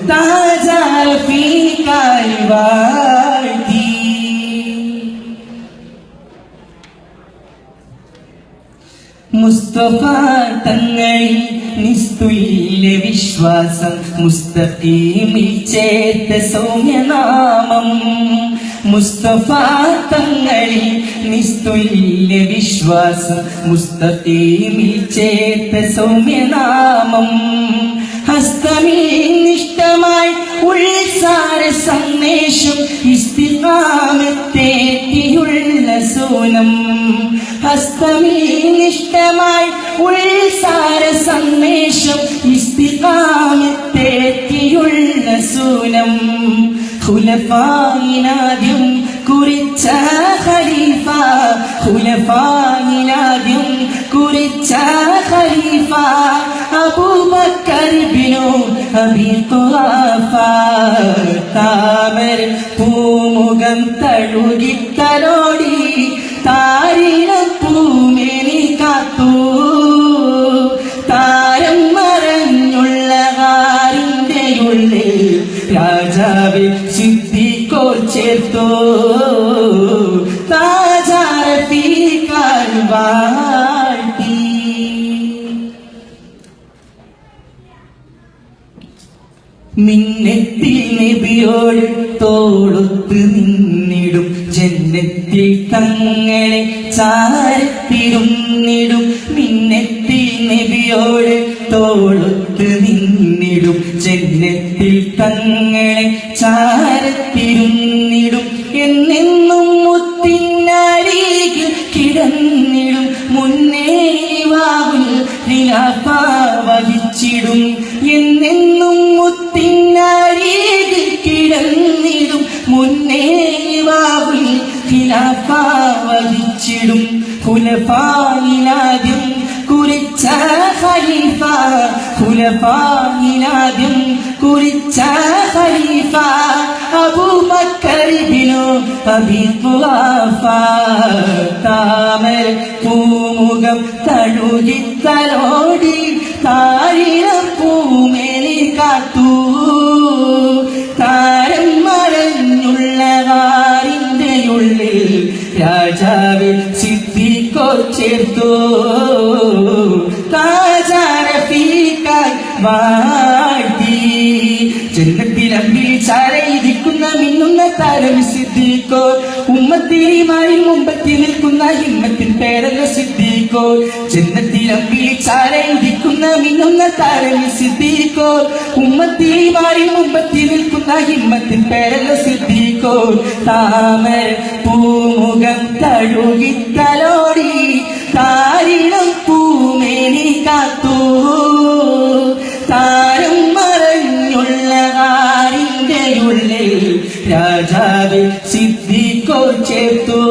താജാരഫീക്കായി വാഴ്ത്തി. മുസ്തഫ തങ്ങളിൽ നിസ്തുല്യ വിശ്വാസം, മുസ്തഖീമിൽ ചേർത്ത സൗമ്യനാമം. മുസ്തഫ തങ്ങളിൽ നിസ്തുല്യ വിശ്വാസം, മുസ്തഖീമിൽ ചേർത്ത സൗമ്യനാമം. ഹസ്തമിൽ നിഷ്ഠമായി ഉൾസാര സന്ദേശം, ഇസ്തിഖാമത്തേറ്റിയുള്ള സൂനം. ഹസ്തമിൽ നിഷ്ഠമായി ഉൾസാര സന്ദേശം, ഇസ്തിഖാമത്തേറ്റിയുള്ള സൂനം. ഖുലഫായിനാദ്യം കുറിച്ച ഖലീഫ, ഖുലഫായിനാദ്യം കുറിച്ച ഖലീഫ അബൂബക്കർ ബിനു അബീ ഖുഹാഫ. താമര പൂമുഖം തഴുകിത്തലോടി താരിണം പൂമേനി കാത്തു. താരം മറഞ്ഞുള്ള കാരിന്റെ ഉള്ളിൽ രാജാവ് സിദ്ദീഖോ ചേർത്തു. താജാരഫീക്കായി വാഴ്ത്തി. മിന്നത്തിൽ നബിയോട് തോളൊത്ത് നിന്നിടും, ജന്നത്തിൽ തങ്ങളെ ചാരത്തിരുന്നിടും. മിന്നത്തിൽ നബിയോട് തോളൊത്ത് നിന്നിടും, ജന്നത്തിൽ തങ്ങളെ ചാരത്തിരുന്നിടും. എന്നെന്നും മുത്തിനരികിൽ കിടന്നിടും, മുന്നേ വാവിൽ ഖിലാഫ വഹിച്ചിടും. എന്നെന്നും മുത്തിനരികിൽ കിടന്നിടും, മുന്നേ വാവിൽ ഖിലാഫ വഹിച്ചിടും. ഖുലഫായിനാദ്യം കുറിച്ച ഖലീഫ, ഖുലഫായിനാദ്യം കുറിച്ച ഖലീഫ അബൂബക്കർ ബിനു അബീ ഖുഹാഫ. താമര പൂമുഖം തഴുകിത്തലോടി താരിണം പൂമേനി കാത്തു. താരം മറഞ്ഞുള്ള കാരിന്റെ ഉള്ളിൽ രാജാവിൽ സിദ്ദീഖോ ചേർത്തു. താജാരഫീക്കായി വാഴ്ത്തി. ജന്നത്തിൽ അമ്പിൽ ചാരയിരിക്കുന്ന മിന്നുന്ന താരം സിദ്ദീഖോ. ഉമ്മത്തിരിമായി മുമ്പത്തി നിൽക്കുന്ന ഹിമ്മത്തിൻ പേരല്ല സിദ്ദീഖോ. ജന്നത്തിൽ അമ്പിൽ ചാരയിരിക്കുന്ന മിന്നുന്ന താരം സിദ്ദീഖോ. ഉമ്മത്തിരിമായി മുമ്പത്തി നിൽക്കുന്ന ഹിമ്മത്തിൻ പേരല്ല സിദ്ദീഖോ. താമര പൂമുഖം തഴുകിത്തലോടി താരിണം പൂമേനി കാത്തു. താരം മറഞ്ഞുള്ള കാരിന്റെ ഉള്ളിൽ രാജാവ് സിദ്ദീഖോ ചേർത്തു.